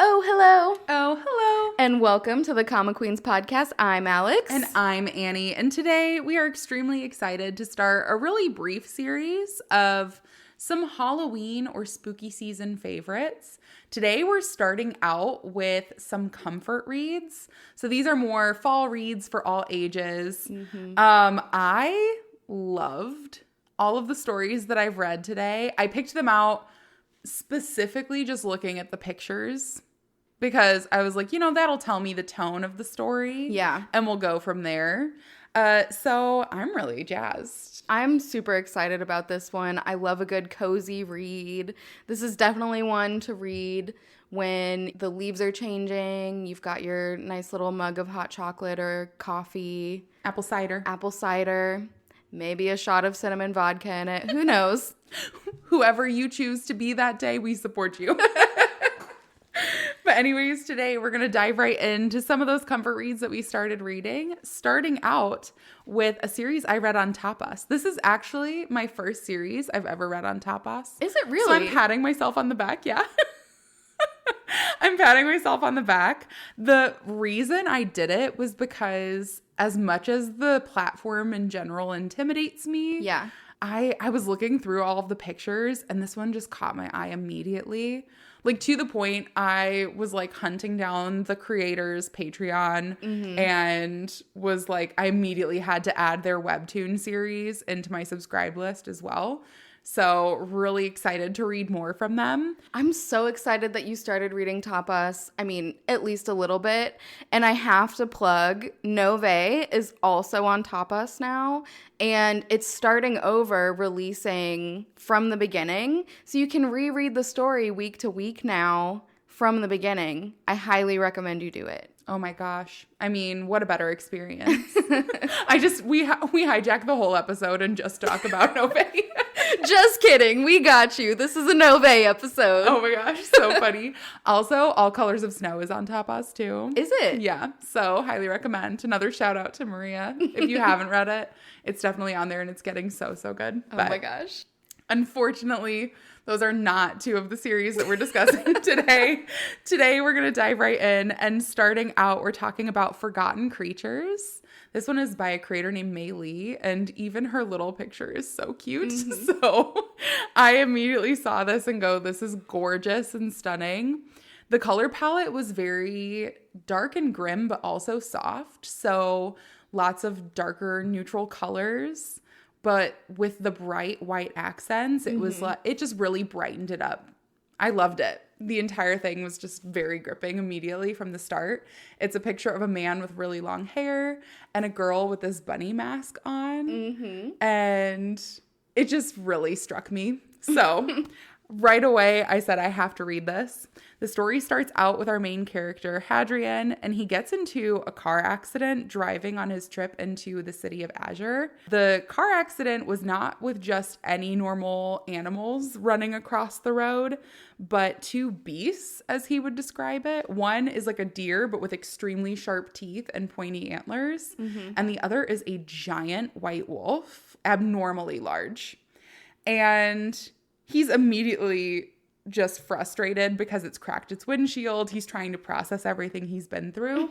Oh, hello. Oh, hello. And welcome to the Comic Queens podcast. I'm Alex. And I'm Annie. And today we are extremely excited to start a really brief series of some Halloween or spooky season favorites. Today we're starting out with some comfort reads. So these are more fall reads for all ages. I loved all of the stories that I've read today. I picked them out specifically just looking at the pictures, because I was like, that'll tell me the tone of the story. Yeah. And we'll go from there. So I'm really jazzed. I'm super excited about this one. I love a good cozy read. This is definitely one to read when the leaves are changing. You've got your nice little mug of hot chocolate or coffee. Apple cider. Maybe a shot of cinnamon vodka in it. Who knows? Whoever you choose to be that day, we support you. But anyways, today we're going to dive right into some of those comfort reads that we started reading, starting out with a series I read on Tapas. This is actually my first series I've ever read on Tapas. Is it really? So I'm patting myself on the back, yeah. I'm patting myself on the back. The reason I did it was because as much as the platform in general intimidates me, yeah, I was looking through all of the pictures and this one just caught my eye immediately. Like, to the point, I was like hunting down the creators' Patreon and was like, I immediately had to add their webtoon series into my subscribe list as well. So really excited to read more from them. I'm so excited that you started reading Tapas. I mean, at least a little bit. And I have to plug, Nove is also on Tapas now. And it's starting over, releasing from the beginning. So you can reread the story week to week now from the beginning. I highly recommend you do it. Oh my gosh. I mean, what a better experience. We hijack the whole episode and just talk about Nove. Just kidding. We got you. This is a Nove episode. Oh my gosh. So funny. Also, All Colors of Snow is on Tapas too. Is it? Yeah. So highly recommend. Another shout out to Maria. If you haven't read it, it's definitely on there and it's getting so good. Oh my gosh. Unfortunately, those are not two of the series that we're discussing today. Today, we're going to dive right in, and starting out, we're talking about Forgotten Creatures. This one is by a creator named Mei Lee, and even her little picture is so cute. So I immediately saw this and go, this is gorgeous and stunning. The color palette was very dark and grim, but also soft. So lots of darker, neutral colors. But with the bright white accents, it was like, it just really brightened it up. I loved it. The entire thing was just very gripping immediately from the start. It's a picture of a man with really long hair and a girl with this bunny mask on. And it just really struck me. So right away, I said, I have to read this. The story starts out with our main character, Hadrian, and he gets into a car accident driving on his trip into the city of Azure. The car accident was not with just any normal animals running across the road, but two beasts, as he would describe it. One is like a deer, but with extremely sharp teeth and pointy antlers. And the other is a giant white wolf, abnormally large. And he's immediately just frustrated because it's cracked its windshield. He's trying to process everything he's been through.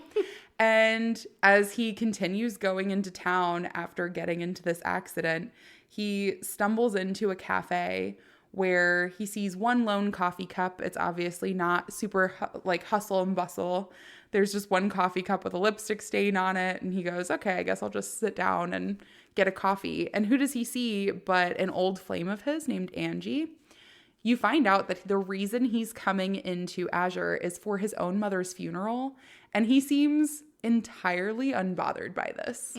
And as he continues going into town after getting into this accident, he stumbles into a cafe where he sees one lone coffee cup. It's obviously not super like hustle and bustle. There's just one coffee cup with a lipstick stain on it. And he goes, okay, I guess I'll just sit down and get a coffee. And who does he see but an old flame of his named Angie? You find out that the reason he's coming into Azure is for his own mother's funeral, and he seems entirely unbothered by this.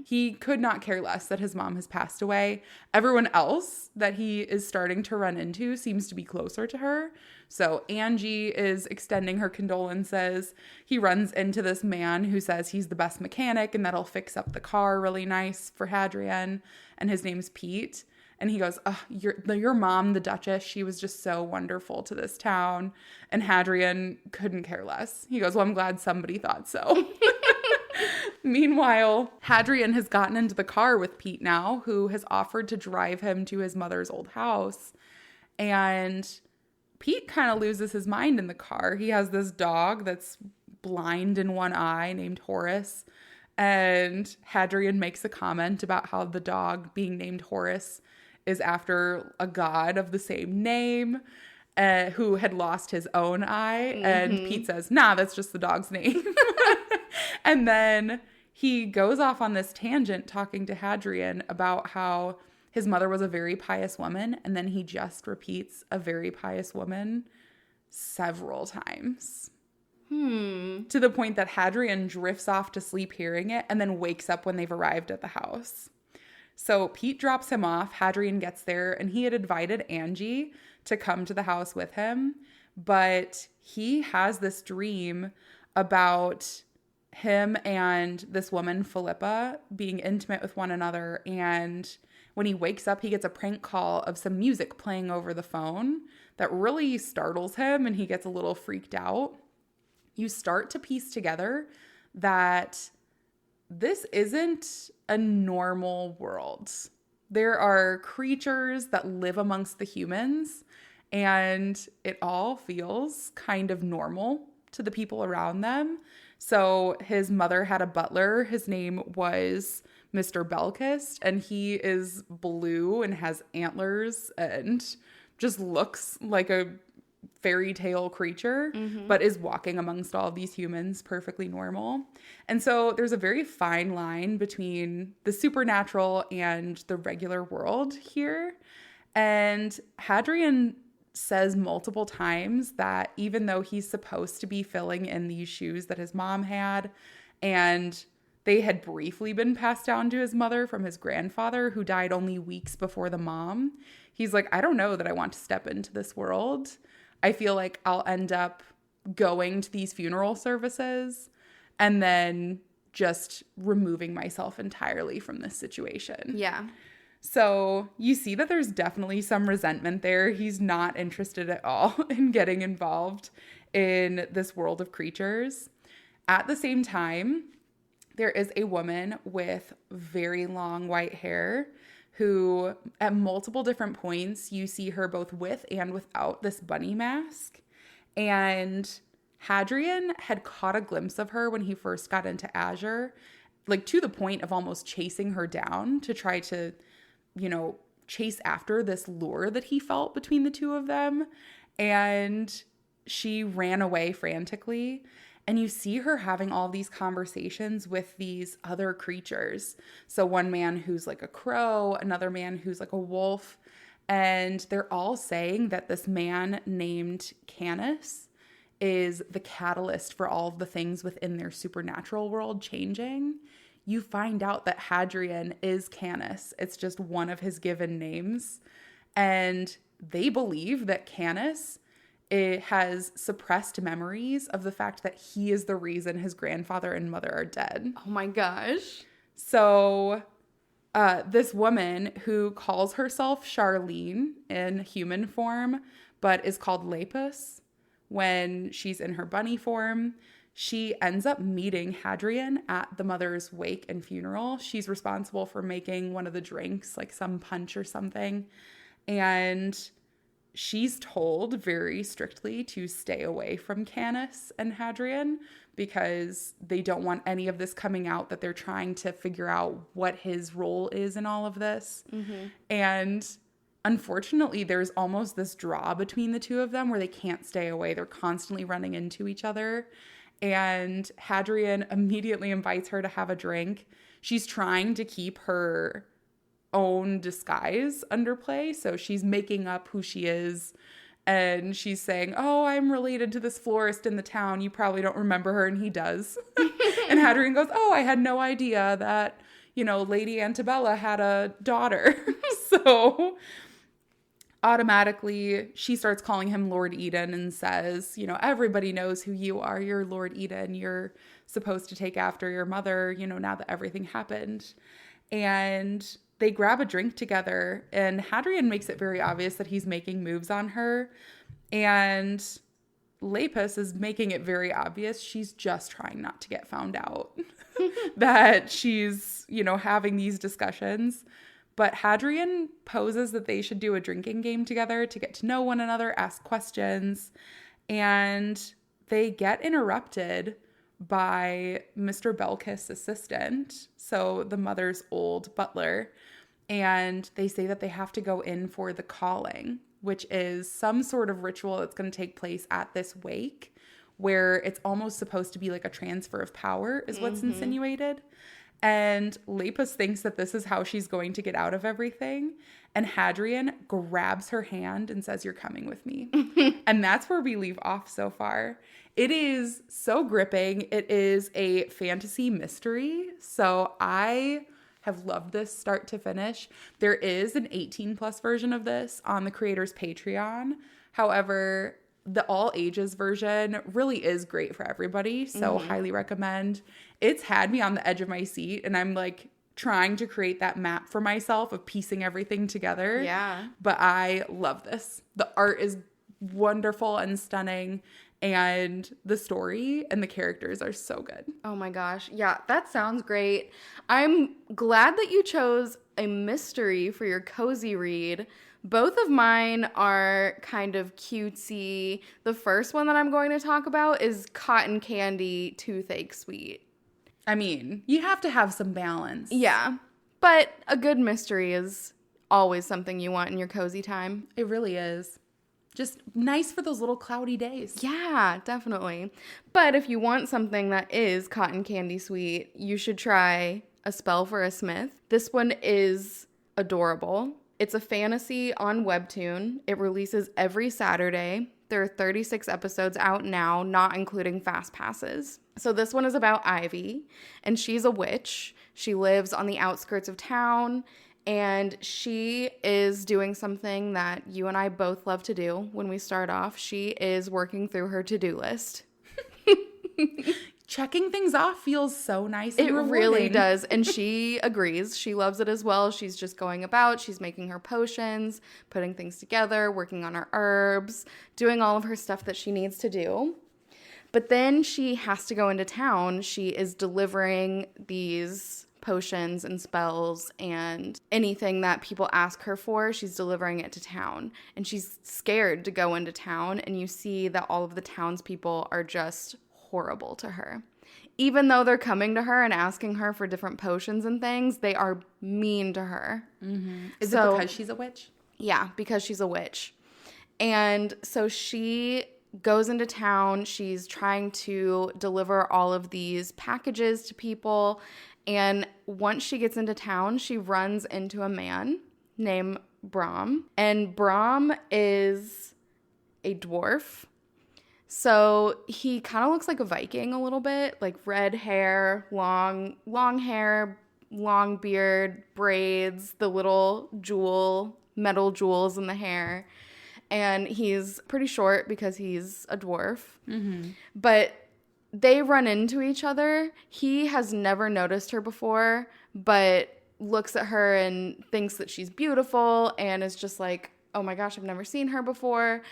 He could not care less that his mom has passed away. Everyone else that he is starting to run into seems to be closer to her. So Angie is extending her condolences. He runs into this man who says he's the best mechanic and that'll fix up the car really nice for Hadrian, and his name's Pete. And he goes, oh, your mom, the Duchess, she was just so wonderful to this town. And Hadrian couldn't care less. He goes, well, I'm glad somebody thought so. Meanwhile, Hadrian has gotten into the car with Pete now, who has offered to drive him to his mother's old house. And Pete kind of loses his mind in the car. He has this dog that's blind in one eye named Horace. And Hadrian makes a comment about how the dog being named Horace is after a god of the same name who had lost his own eye. Mm-hmm. And Pete says, nah, that's just the dog's name. And then he goes off on this tangent talking to Hadrian about how his mother was a very pious woman. And then he just repeats a very pious woman several times. To the point that Hadrian drifts off to sleep hearing it and then wakes up when they've arrived at the house. So Pete drops him off. Hadrian gets there, and he had invited Angie to come to the house with him. But he has this dream about him and this woman, Philippa, being intimate with one another. And when he wakes up, he gets a prank call of some music playing over the phone that really startles him, and he gets a little freaked out. You start to piece together that this isn't a normal world. There are creatures that live amongst the humans, and it all feels kind of normal to the people around them. So his mother had a butler. His name was Mr. Belkist, and he is blue and has antlers and just looks like a fairy tale creature, but is walking amongst all of these humans perfectly normal. And so there's a very fine line between the supernatural and the regular world here. And Hadrian says multiple times that even though he's supposed to be filling in these shoes that his mom had, and they had briefly been passed down to his mother from his grandfather, who died only weeks before the mom, he's like, I don't know that I want to step into this world. I feel like I'll end up going to these funeral services and then just removing myself entirely from this situation. Yeah. So you see that there's definitely some resentment there. He's not interested at all in getting involved in this world of creatures. At the same time, there is a woman with very long white hair who at multiple different points, you see her both with and without this bunny mask. And Hadrian had caught a glimpse of her when he first got into Azure, like to the point of almost chasing her down to try to, chase after this lure that he felt between the two of them. And she ran away frantically. And you see her having all these conversations with these other creatures. So one man who's like a crow, another man who's like a wolf. And they're all saying that this man named Canis is the catalyst for all of the things within their supernatural world changing. You find out that Hadrian is Canis. It's just one of his given names. And they believe that Canis has suppressed memories of the fact that he is the reason his grandfather and mother are dead. Oh my gosh. So this woman who calls herself Charlene in human form, but is called Lepus when she's in her bunny form, she ends up meeting Hadrian at the mother's wake and funeral. She's responsible for making one of the drinks, like some punch or something. And she's told very strictly to stay away from Canis and Hadrian because they don't want any of this coming out, that they're trying to figure out what his role is in all of this. And unfortunately, there's almost this draw between the two of them where they can't stay away. They're constantly running into each other. And Hadrian immediately invites her to have a drink. She's trying to keep her own disguise under play. So she's making up who she is. And she's saying, oh, I'm related to this florist in the town. You probably don't remember her. And he does. And Hadrian goes, oh, I had no idea that, Lady Antebella had a daughter. So automatically she starts calling him Lord Eden and says, everybody knows who you are. You're Lord Eden. You're supposed to take after your mother, now that everything happened. And they grab a drink together, and Hadrian makes it very obvious that he's making moves on her. And Lepus is making it very obvious she's just trying not to get found out. That she's, having these discussions. But Hadrian poses that they should do a drinking game together to get to know one another, ask questions, and they get interrupted by Mr. Belkis' assistant, so the mother's old butler, and they say that they have to go in for the calling, which is some sort of ritual that's going to take place at this wake, where it's almost supposed to be like a transfer of power is what's insinuated. And Lepus thinks that this is how she's going to get out of everything. And Hadrian grabs her hand and says, "You're coming with me." And that's where we leave off so far. It is so gripping. It is a fantasy mystery. So I have loved this start to finish. There is an 18+ version of this on the creator's Patreon. However, the all ages version really is great for everybody. So highly recommend. It's had me on the edge of my seat, and I'm like trying to create that map for myself of piecing everything together. Yeah. But I love this. The art is wonderful and stunning, and the story and the characters are so good. Oh my gosh. Yeah, that sounds great. I'm glad that you chose a mystery for your cozy read. Both of mine are kind of cutesy. The first one that I'm going to talk about is Cotton Candy Toothache Sweet. I mean, you have to have some balance. Yeah, but a good mystery is always something you want in your cozy time. It really is. Just nice for those little cloudy days. Yeah, definitely. But if you want something that is cotton candy sweet, you should try A Spell for a Smith. This one is adorable. It's a fantasy on Webtoon. It releases every Saturday. There are 36 episodes out now, not including fast passes. So this one is about Ivy, and she's a witch. She lives on the outskirts of town, and she is doing something that you and I both love to do when we start off. She is working through her to-do list. Checking things off feels so nice and rewarding. It really does. And she agrees. She loves it as well. She's just going about. She's making her potions, putting things together, working on her herbs, doing all of her stuff that she needs to do. But then she has to go into town. She is delivering these potions and spells and anything that people ask her for, she's delivering it to town. And she's scared to go into town, and you see that all of the townspeople are just horrible to her. Even though they're coming to her and asking her for different potions and things, they are mean to her. Mm-hmm. Is it because she's a witch? Yeah, because she's a witch. And so she goes into town. She's trying to deliver all of these packages to people. And once she gets into town, she runs into a man named Brahm. And Brahm is a dwarf. So he kind of looks like a Viking a little bit, like red hair, long hair, long beard, braids, the little metal jewels in the hair. And he's pretty short because he's a dwarf. Mm-hmm. But they run into each other. He has never noticed her before, but looks at her and thinks that she's beautiful and is just like, oh my gosh, I've never seen her before.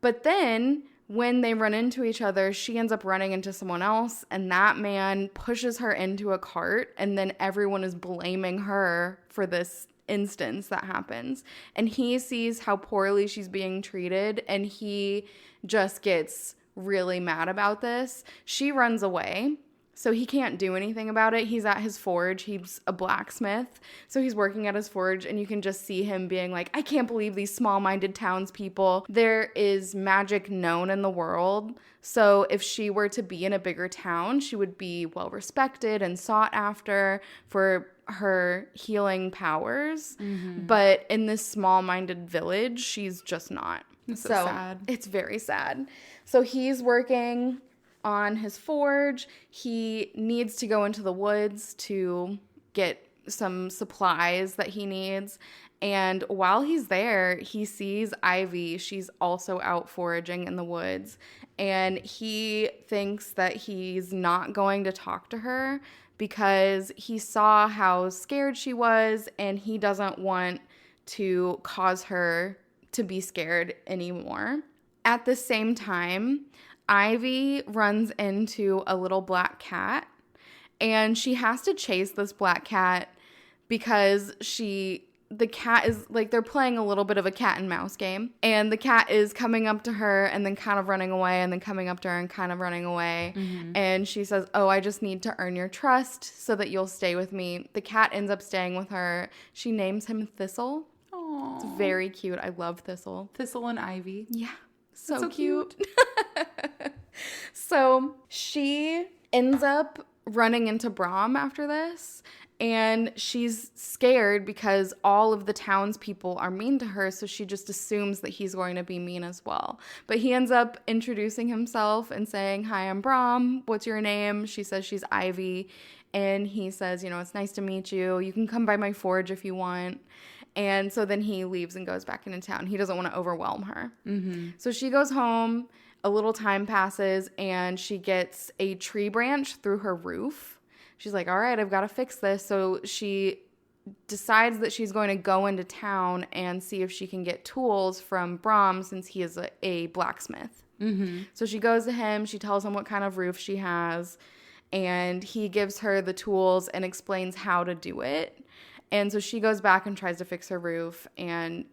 But then when they run into each other, she ends up running into someone else, and that man pushes her into a cart, and then everyone is blaming her for this instance that happens. And he sees how poorly she's being treated, and he just gets really mad about this. She runs away, so he can't do anything about it. He's at his forge. He's a blacksmith, so he's working at his forge, and you can just see him being like, I can't believe these small-minded townspeople. There is magic known in the world, so if she were to be in a bigger town, she would be well-respected and sought after for her healing powers. Mm-hmm. But in this small-minded village, she's just not. It's so sad. It's very sad. So he's working on his forge. He needs to go into the woods to get some supplies that he needs. And while he's there, he sees Ivy. She's also out foraging in the woods. And he thinks that he's not going to talk to her because he saw how scared she was, and he doesn't want to cause her to be scared anymore. At the same time, Ivy runs into a little black cat, and she has to chase this black cat because she the cat is like, they're playing a little bit of a cat and mouse game, and the cat is coming up to her and then kind of running away and then coming up to her and kind of running away. And she says, oh, I just need to earn your trust so that you'll stay with me. The cat ends up staying with her. She names him Thistle. Aww. It's very cute. I love Thistle. Thistle and Ivy. Yeah. So cute. So she ends up running into Brahm after this, and she's scared because all of the townspeople are mean to her, so she just assumes that he's going to be mean as well. But he ends up introducing himself and saying, hi, I'm Brahm. What's your name? She says she's Ivy, and he says, it's nice to meet you. You can come by my forge if you want. And so then he leaves and goes back into town. He doesn't want to overwhelm her. So she goes home. A little time passes, and she gets a tree branch through her roof. She's like, all right, I've got to fix this. So she decides that she's going to go into town and see if she can get tools from Brahm, since he is a blacksmith. So she goes to him. She tells him what kind of roof she has, and he gives her the tools and explains how to do it. And so she goes back and tries to fix her roof and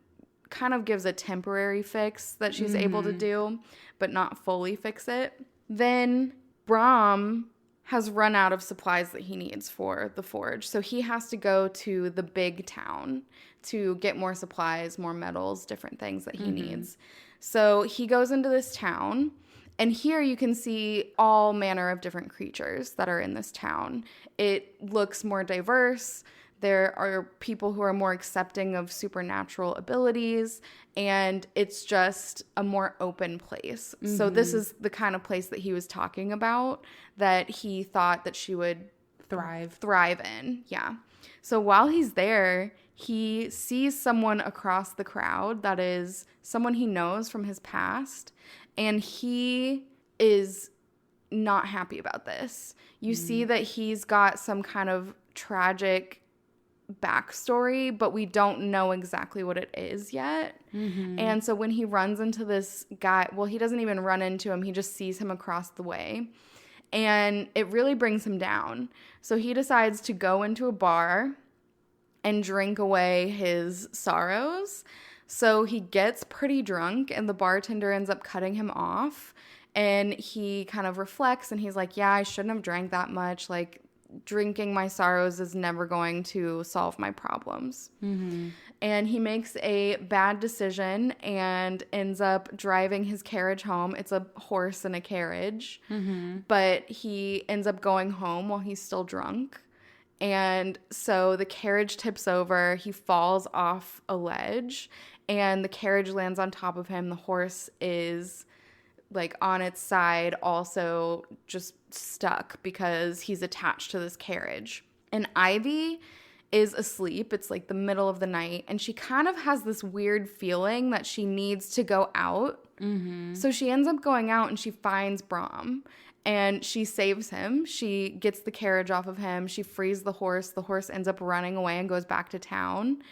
kind of gives a temporary fix that she's able to do, but not fully fix it. Then Brahm has run out of supplies that he needs for the forge. So he has to go to the big town to get more supplies, more metals, different things that he needs. So he goes into this town, and here you can see all manner of different creatures that are in this town. It looks more diverse. There are people who are more accepting of supernatural abilities, and it's just a more open place. So this is the kind of place that he was talking about, that he thought that she would thrive in. Yeah. So while he's there, he sees someone across the crowd that is someone he knows from his past, and he is not happy about this. You see that he's got some kind of tragic backstory, but we don't know exactly what it is yet. And so when he runs into this guy, well, he doesn't even run into him, he just sees him across the way, and it really brings him down. So he decides to go into a bar and drink away his sorrows. So he gets pretty drunk, and the bartender ends up cutting him off, and he kind of reflects, and he's like, yeah, I shouldn't have drank that much. Like, drinking my sorrows is never going to solve my problems. And he makes a bad decision and ends up driving his carriage home. It's a horse and a carriage, but he ends up going home while he's still drunk. And so the carriage tips over, he falls off a ledge, and the carriage lands on top of him. The horse is like on its side, also just stuck because he's attached to this carriage. And Ivy is asleep. It's like the middle of the night, and she kind of has this weird feeling that she needs to go out. So she ends up going out, and she finds Brahm, and she saves him. She gets the carriage off of him. She frees the horse. The horse ends up running away and goes back to town.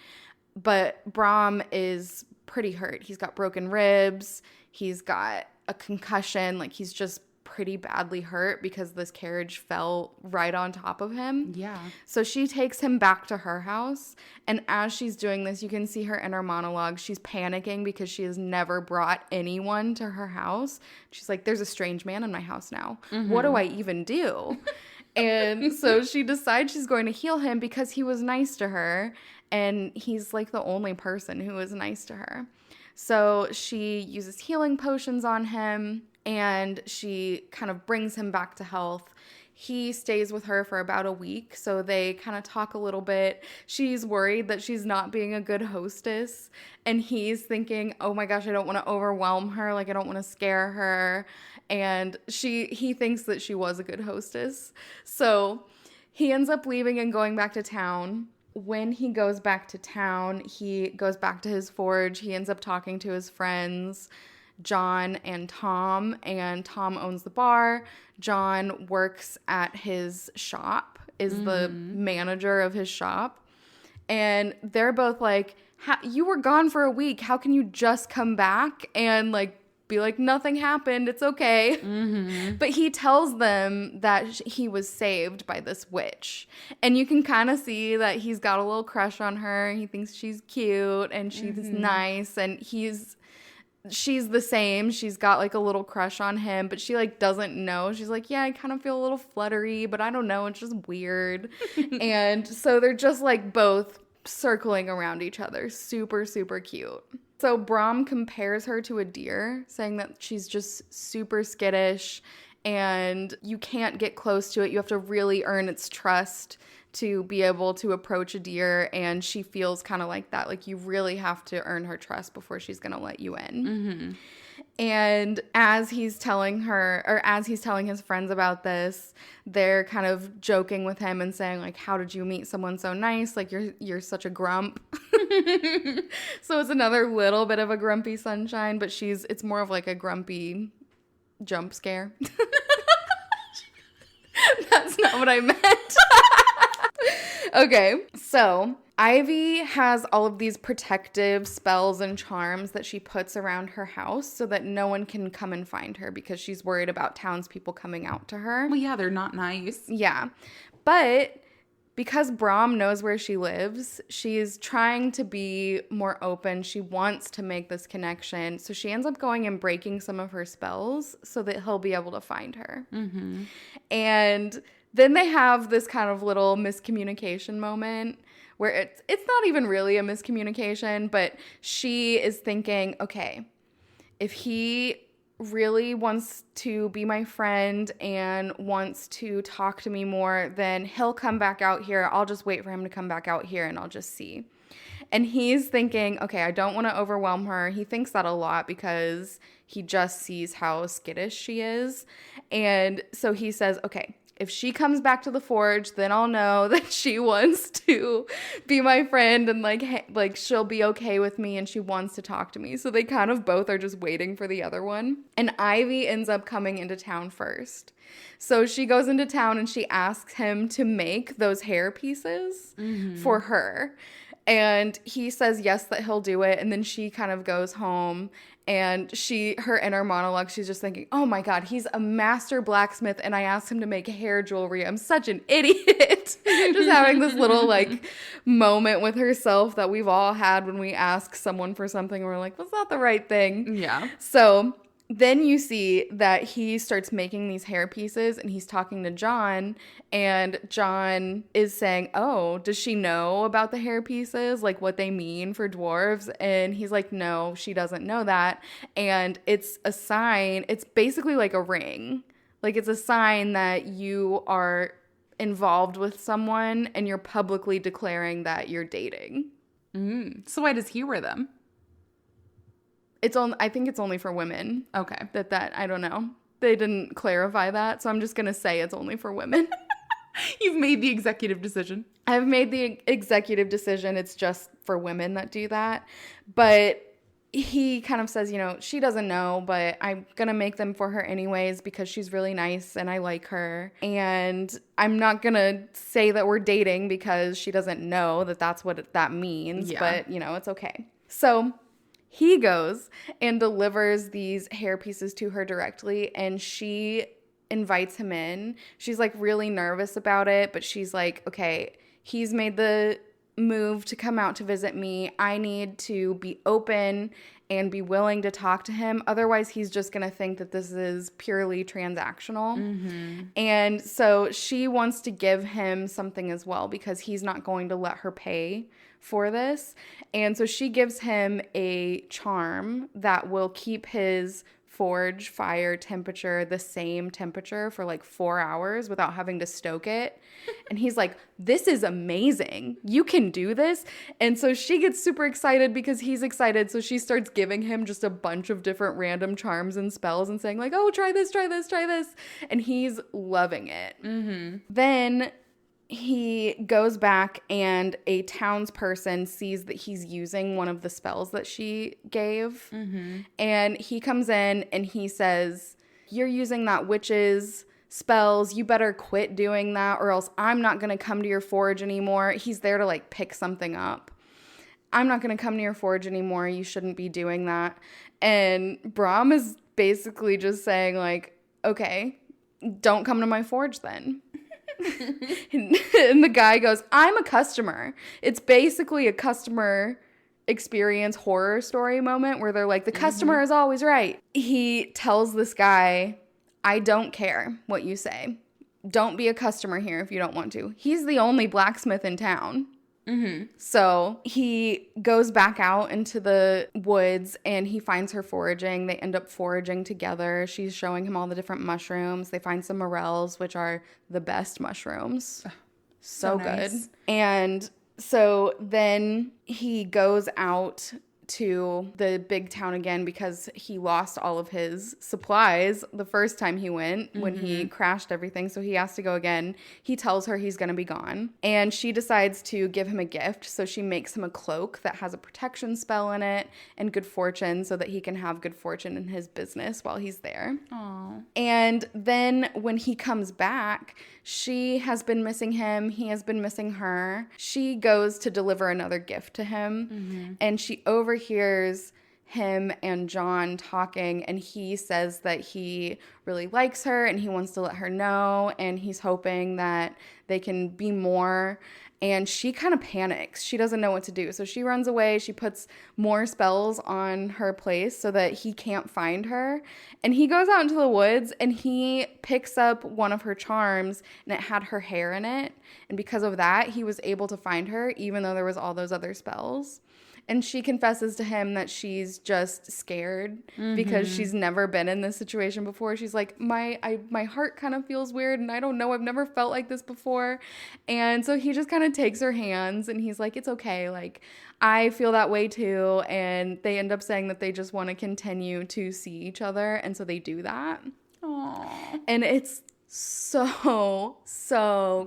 But Brahm is pretty hurt. He's got broken ribs. He's got a concussion. Like, he's just pretty badly hurt because this carriage fell right on top of him. Yeah. So she takes him back to her house, and as she's doing this, you can see her inner monologue. She's panicking because she has never brought anyone to her house. She's like, there's a strange man in my house now. What do I even do? And so she decides she's going to heal him because he was nice to her, and he's like the only person who was nice to her. So she uses healing potions on him, and she kind of brings him back to health. He stays with her for about a week, so they kind of talk a little bit. She's worried that she's not being a good hostess, and he's thinking, oh my gosh, I don't want to overwhelm her, like I don't want to scare her. And he thinks that she was a good hostess. So he ends up leaving and going back to town. When he goes back to town, he goes back to his forge. He ends up talking to his friends, John and Tom owns the bar. John works at his shop, is the manager of his shop. And they're both like, you were gone for a week. How can you just come back and like be like, nothing happened, it's okay. But he tells them that he was saved by this witch. And you can kind of see that he's got a little crush on her. He thinks she's cute and she's nice, and she's the same. She's got like a little crush on him, but she like doesn't know. She's like, yeah, I kind of feel a little fluttery, but I don't know, it's just weird. And so they're just like both circling around each other. Super, super cute. So Brahm compares her to a deer, saying that she's just super skittish and you can't get close to it. You have to really earn its trust to be able to approach a deer, and she feels kind of like that. Like, you really have to earn her trust before she's going to let you in. And as he's telling his friends about this, they're kind of joking with him and saying, like, how did you meet someone so nice? Like, you're such a grump. So it's another little bit of a grumpy sunshine, but it's more of like a grumpy jump scare. That's not what I meant. Okay, so Ivy has all of these protective spells and charms that she puts around her house so that no one can come and find her, because she's worried about townspeople coming out to her. Well, yeah, they're not nice. Yeah, but because Brahm knows where she lives, she's trying to be more open. She wants to make this connection. So she ends up going and breaking some of her spells so that he'll be able to find her. And then they have this kind of little miscommunication moment where it's not even really a miscommunication, but she is thinking, okay, if he really wants to be my friend and wants to talk to me more, then he'll come back out here. I'll just wait for him to come back out here and I'll just see. And he's thinking, okay, I don't want to overwhelm her. He thinks that a lot because he just sees how skittish she is. And so he says, okay, if she comes back to the forge, then I'll know that she wants to be my friend and like she'll be okay with me and she wants to talk to me. So they kind of both are just waiting for the other one. And Ivy ends up coming into town first. So she goes into town and she asks him to make those hair pieces for her. And he says yes, that he'll do it. And then she kind of goes home, and her inner monologue, she's just thinking, oh my God, he's a master blacksmith and I asked him to make hair jewelry. I'm such an idiot. Just having this little like moment with herself that we've all had when we ask someone for something and we're like, that's not the right thing. Yeah. So then you see that he starts making these hair pieces and he's talking to John, and John is saying, oh, does she know about the hair pieces, like what they mean for dwarves? And he's like, no, she doesn't know that. And it's a sign. It's basically like a ring. Like, it's a sign that you are involved with someone and you're publicly declaring that you're dating. So why does he wear them? I think it's only for women. Okay. That I don't know. They didn't clarify that, so I'm just going to say it's only for women. You've made the executive decision. I've made the executive decision. It's just for women that do that. But he kind of says, she doesn't know, but I'm going to make them for her anyways because she's really nice and I like her. And I'm not going to say that we're dating because she doesn't know that that's what that means. Yeah. But, it's okay. So he goes and delivers these hair pieces to her directly, and she invites him in. She's like really nervous about it, but she's like, okay, he's made the move to come out to visit me. I need to be open and be willing to talk to him. Otherwise, he's just going to think that this is purely transactional. And so she wants to give him something as well because he's not going to let her pay for this. And so she gives him a charm that will keep his forge fire temperature the same temperature for like 4 hours without having to stoke it. And he's like, this is amazing. You can do this. And so she gets super excited because he's excited. So she starts giving him just a bunch of different random charms and spells and saying like, oh, try this, try this, try this. And he's loving it. Then he goes back and a townsperson sees that he's using one of the spells that she gave. And he comes in and he says, you're using that witch's spells. You better quit doing that or else I'm not going to come to your forge anymore. He's there to like pick something up. I'm not going to come to your forge anymore. You shouldn't be doing that. And Brahm is basically just saying, like, okay, don't come to my forge then. And the guy goes, I'm a customer. It's basically a customer experience horror story moment where they're like, the customer is always right. He tells this guy, I don't care what you say. Don't be a customer here if you don't want to. He's the only blacksmith in town. So he goes back out into the woods and he finds her foraging. They end up foraging together. She's showing him all the different mushrooms. They find some morels, which are the best mushrooms. So good. Nice. And so then he goes out to the big town again because he lost all of his supplies the first time he went when he crashed everything. So he has to go again. He tells her he's going to be gone. And she decides to give him a gift. So she makes him a cloak that has a protection spell in it and good fortune so that he can have good fortune in his business while he's there. Aww. And then when he comes back, she has been missing him. He has been missing her. She goes to deliver another gift to him. And she overhears him and John talking. And he says that he really likes her and he wants to let her know. And he's hoping that they can be more. And she kind of panics. She doesn't know what to do. So she runs away. She puts more spells on her place so that he can't find her. And he goes out into the woods and he picks up one of her charms and it had her hair in it. And because of that, he was able to find her even though there was all those other spells. And she confesses to him that she's just scared because she's never been in this situation before. She's like, my heart kind of feels weird and I don't know. I've never felt like this before. And so he just kind of takes her hands and he's like, it's okay. Like, I feel that way too. And they end up saying that they just want to continue to see each other. And so they do that. Aww. And it's so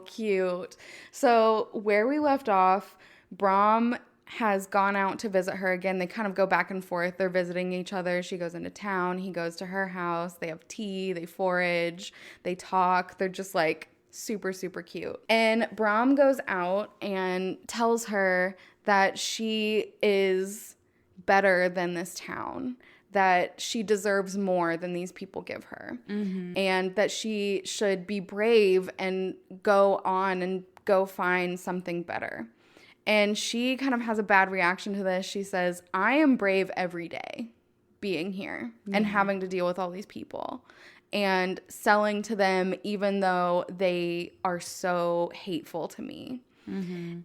cute. So where we left off, Brahm has gone out to visit her again. They kind of go back and forth. They're visiting each other. She goes into town. He goes to her house. They have tea. They forage. They talk. They're just like super cute. And Brahm goes out and tells her that she is better than this town, that she deserves more than these people give her, and that she should be brave and go on and go find something better. And she kind of has a bad reaction to this. She says, I am brave every day being here and having to deal with all these people and selling to them even though they are so hateful to me.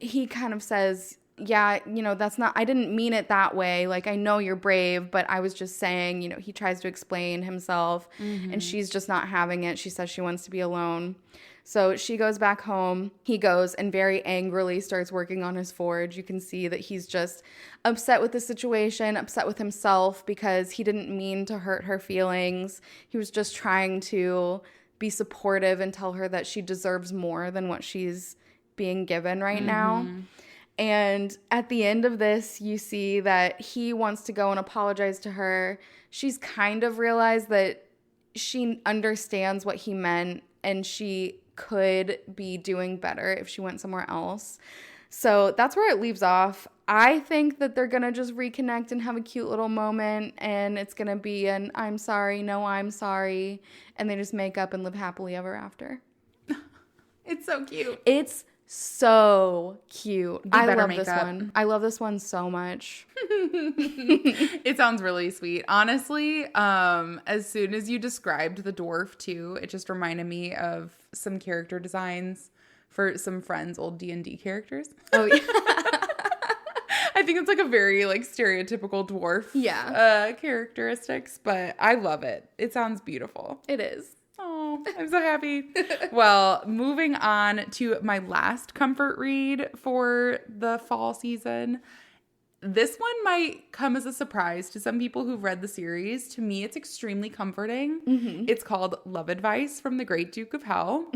He kind of says, yeah, you know, that's not, I didn't mean it that way. Like, I know you're brave, but I was just saying, you know, he tries to explain himself and she's just not having it. She says she wants to be alone. So she goes back home. He goes and very angrily starts working on his forge. You can see that he's just upset with the situation, upset with himself because he didn't mean to hurt her feelings. He was just trying to be supportive and tell her that she deserves more than what she's being given right now. And at the end of this, you see that he wants to go and apologize to her. She's kind of realized that she understands what he meant and she could be doing better if she went somewhere else. So that's where it leaves off. I think that they're going to just reconnect and have a cute little moment, and it's going to be an I'm sorry, no, I'm sorry, and they just make up and live happily ever after. It's so cute. It's so cute. I love this makeup. one. I love this one so much. It sounds really sweet. Honestly, as soon as you described the dwarf too, it just reminded me of some character designs for some friends' old D&D characters. Oh, yeah. I think it's like a very like stereotypical dwarf characteristics, but I love it. It sounds beautiful. It is. Oh, I'm so happy. Well, moving on to my last comfort read for the fall season. This one might come as a surprise to some people who've read the series. To me, it's extremely comforting. It's called Love Advice from the Great Duke of Hell.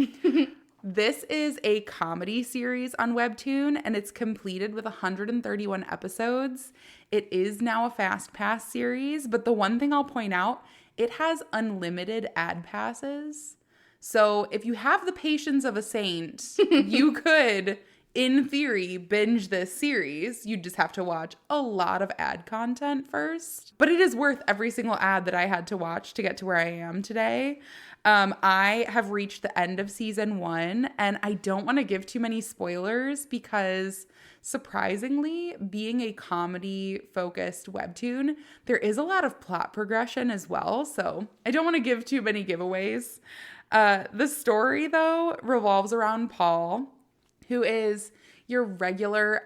This is a comedy series on Webtoon, and it's completed with 131 episodes. It is now a Fast Pass series, but the one thing I'll point out, it has unlimited ad passes. So if you have the patience of a saint, you could in theory, binge this series. You just have to watch a lot of ad content first. But it is worth every single ad that I had to watch to get to where I am today. I have reached the end of season 1, and I don't want to give too many spoilers because surprisingly, being a comedy-focused webtoon, there is a lot of plot progression as well. So I don't want to give too many giveaways. The story, though, revolves around Paul, who is your regular,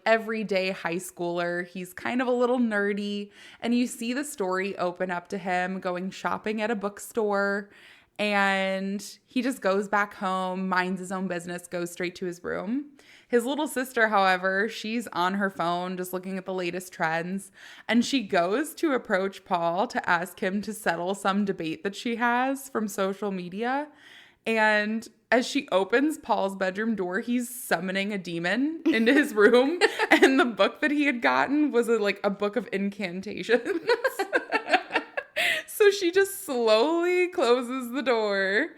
everyday high schooler. He's kind of a little nerdy, and you see the story open up to him going shopping at a bookstore, and he just goes back home, minds his own business, goes straight to his room. His little sister, however, she's on her phone just looking at the latest trends, and she goes to approach Paul to ask him to settle some debate that she has from social media. And as she opens Paul's bedroom door, he's summoning a demon into his room, and the book that he had gotten was a book of incantations. So she just slowly closes the door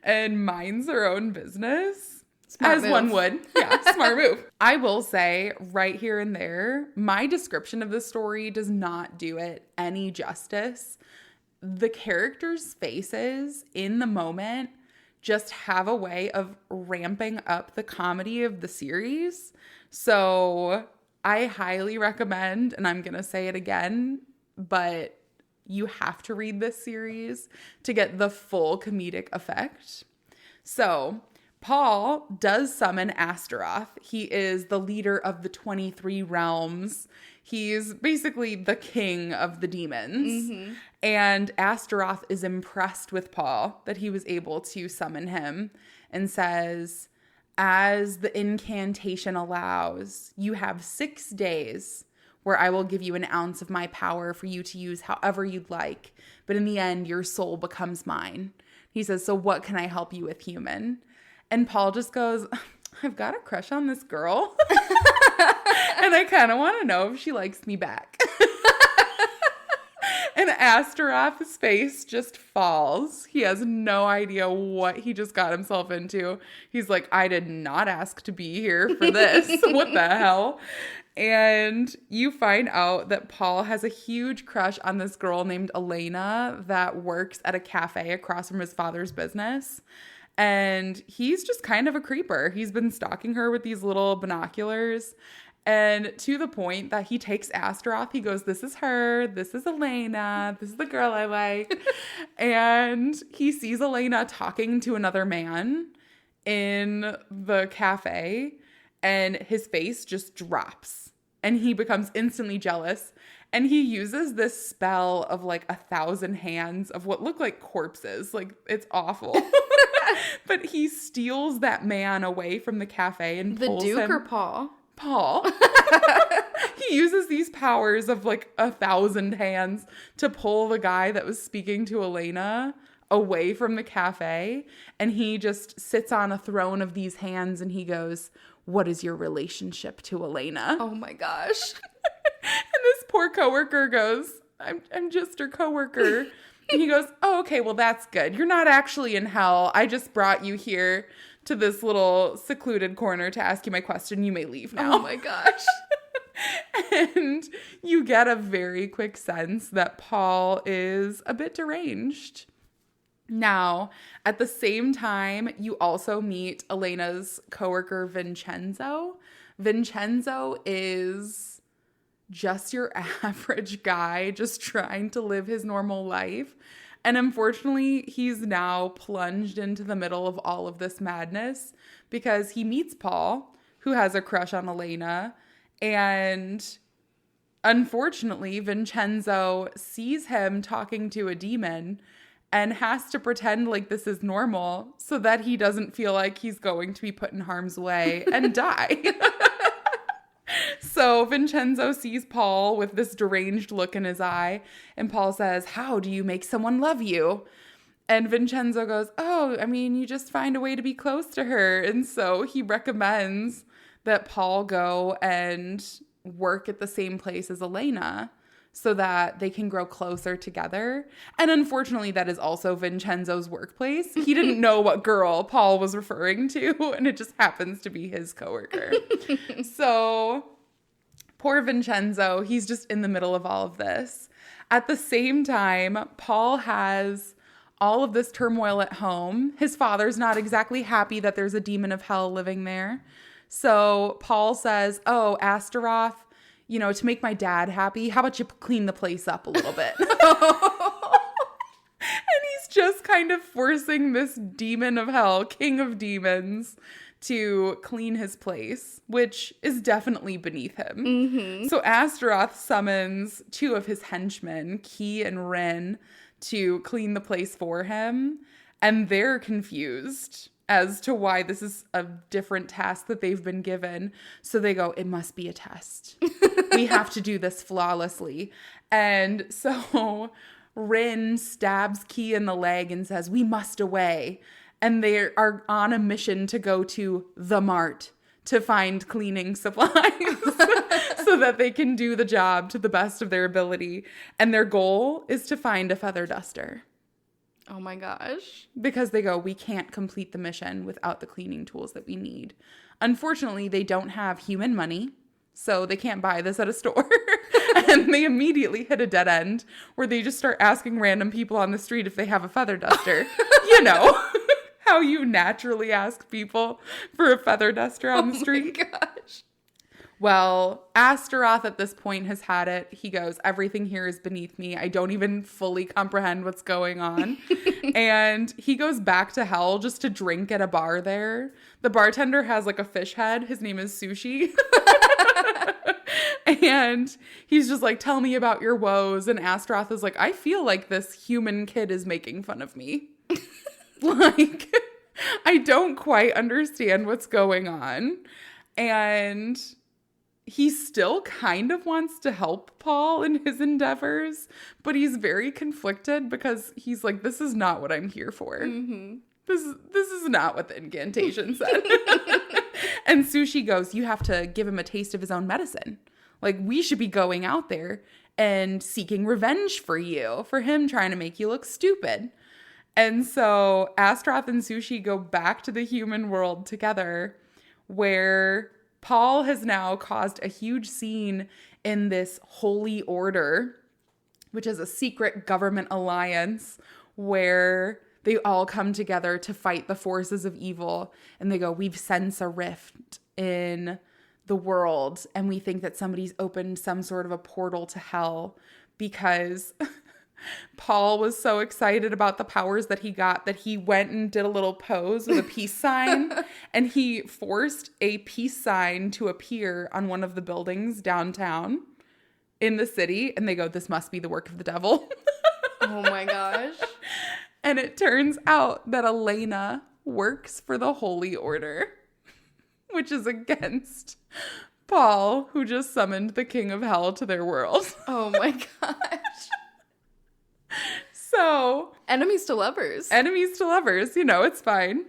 and minds her own business. Smart as move. One would. Yeah, smart move. I will say right here and there, my description of the story does not do it any justice. The characters' faces in the moment just have a way of ramping up the comedy of the series. So I highly recommend, and I'm going to say it again, but you have to read this series to get the full comedic effect. So Paul does summon Astaroth. He is the leader of the 23 realms. He's basically the king of the demons. Mm-hmm. And Astaroth is impressed with Paul that he was able to summon him and says, as the incantation allows, you have 6 days where I will give you an ounce of my power for you to use however you'd like. But in the end, your soul becomes mine. He says, so what can I help you with, human? And Paul just goes, I've got a crush on this girl. And I kind of want to know if she likes me back. And Astaroth's face just falls. He has no idea what he just got himself into. He's like, I did not ask to be here for this. What the hell? And you find out that Paul has a huge crush on this girl named Elena that works at a cafe across from his father's business. And he's just kind of a creeper. He's been stalking her with these little binoculars. And to the point that he takes Astaroth, he goes, this is her, this is Elena, this is the girl I like. And he sees Elena talking to another man in the cafe, and his face just drops. And he becomes instantly jealous. And he uses this spell of 1,000 hands of what look like corpses. It's awful. But he steals that man away from the cafe and pulls him. The Duke or Paul? Paul. He uses these powers of 1,000 hands to pull the guy that was speaking to Elena away from the cafe. And he just sits on a throne of these hands and he goes, what is your relationship to Elena? Oh my gosh. And this poor coworker goes, I'm just her coworker. And he goes, oh, okay, well, that's good. You're not actually in hell. I just brought you here to this little secluded corner to ask you my question. You may leave now. Oh my gosh. And you get a very quick sense that Paul is a bit deranged. Now, at the same time, you also meet Elena's coworker, Vincenzo. Vincenzo is just your average guy just trying to live his normal life. And unfortunately, he's now plunged into the middle of all of this madness because he meets Paul, who has a crush on Elena. And unfortunately, Vincenzo sees him talking to a demon and has to pretend like this is normal so that he doesn't feel like he's going to be put in harm's way and die. So Vincenzo sees Paul with this deranged look in his eye, and Paul says, how do you make someone love you? And Vincenzo goes, oh, I mean, you just find a way to be close to her. And so he recommends that Paul go and work at the same place as Elena so that they can grow closer together. And unfortunately, that is also Vincenzo's workplace. He didn't know what girl Paul was referring to, and it just happens to be his coworker. So poor Vincenzo, he's just in the middle of all of this. At the same time, Paul has all of this turmoil at home. His father's not exactly happy that there's a demon of hell living there. So Paul says, oh, Astaroth, to make my dad happy, how about you clean the place up a little bit? And he's just kind of forcing this demon of hell, king of demons, to clean his place, which is definitely beneath him. Mm-hmm. So Astaroth summons 2 of his henchmen, Key and Rin, to clean the place for him. And they're confused as to why this is a different task that they've been given. So they go, it must be a test. We have to do this flawlessly. And so Rin stabs Key in the leg and says, we must away. And they are on a mission to go to the mart to find cleaning supplies so that they can do the job to the best of their ability. And their goal is to find a feather duster. Oh my gosh. Because they go, we can't complete the mission without the cleaning tools that we need. Unfortunately, they don't have human money, so they can't buy this at a store. And they immediately hit a dead end where they just start asking random people on the street if they have a feather duster. How you naturally ask people for a feather duster on the street. Oh my gosh. Well, Astaroth at this point has had it. He goes, everything here is beneath me. I don't even fully comprehend what's going on. And he goes back to hell just to drink at a bar there. The bartender has like a fish head. His name is Sushi. And he's just like, tell me about your woes. And Astaroth is like, I feel like this human kid is making fun of me. Like, I don't quite understand what's going on. And he still kind of wants to help Paul in his endeavors, but he's very conflicted because he's like, this is not what I'm here for. Mm-hmm. This is not what the incantation said. And Sushi goes, you have to give him a taste of his own medicine. Like, we should be going out there and seeking revenge for you, for him trying to make you look stupid. And so Astaroth and Sushi go back to the human world together, where Paul has now caused a huge scene in this holy order, which is a secret government alliance where they all come together to fight the forces of evil. And they go, we've sensed a rift in the world, and we think that somebody's opened some sort of a portal to hell, because Paul was so excited about the powers that he got that he went and did a little pose with a peace sign, and he forced a peace sign to appear on one of the buildings downtown in the city. And they go, this must be the work of the devil. Oh my gosh. And it turns out that Elena works for the Holy Order, which is against Paul, who just summoned the king of hell to their world. Oh my gosh. So, enemies to lovers. It's fine.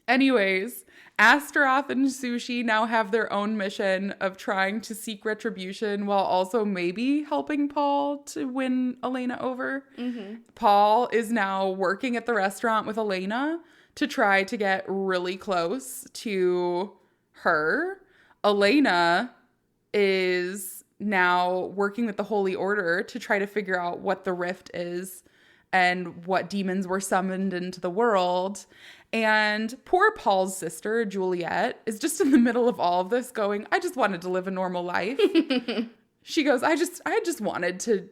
Anyways, Astaroth and Sushi now have their own mission of trying to seek retribution while also maybe helping Paul to win Elena over. Mm-hmm. Paul is now working at the restaurant with Elena to try to get really close to her. Elena is now working with the Holy Order to try to figure out what the rift is and what demons were summoned into the world. And poor Paul's sister, Juliet, is just in the middle of all of this going, I just wanted to live a normal life. She goes, I just wanted to,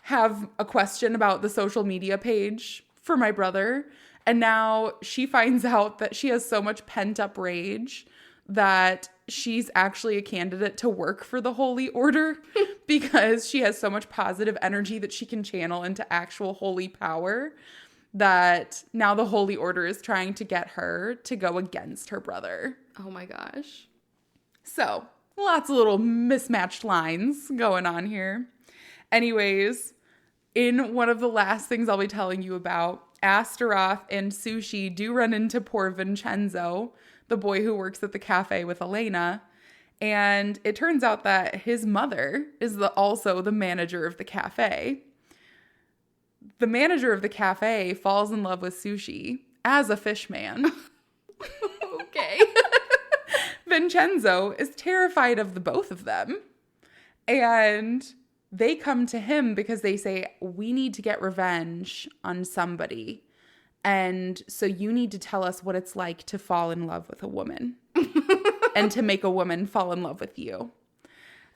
have a question about the social media page for my brother. And now she finds out that she has so much pent up rage that she's actually a candidate to work for the Holy Order because she has so much positive energy that she can channel into actual holy power, that now the Holy Order is trying to get her to go against her brother. Oh my gosh. So, lots of little mismatched lines going on here. Anyways, in one of the last things I'll be telling you about, Astaroth and Sushi do run into poor Vincenzo, the boy who works at the cafe with Elena, And it turns out that his mother is also the manager of the cafe. The manager of the cafe falls in love with Sushi as a fish man. Okay. Vincenzo is terrified of the both of them. And they come to him because they say, we need to get revenge on somebody. And so you need to tell us what it's like to fall in love with a woman and to make a woman fall in love with you.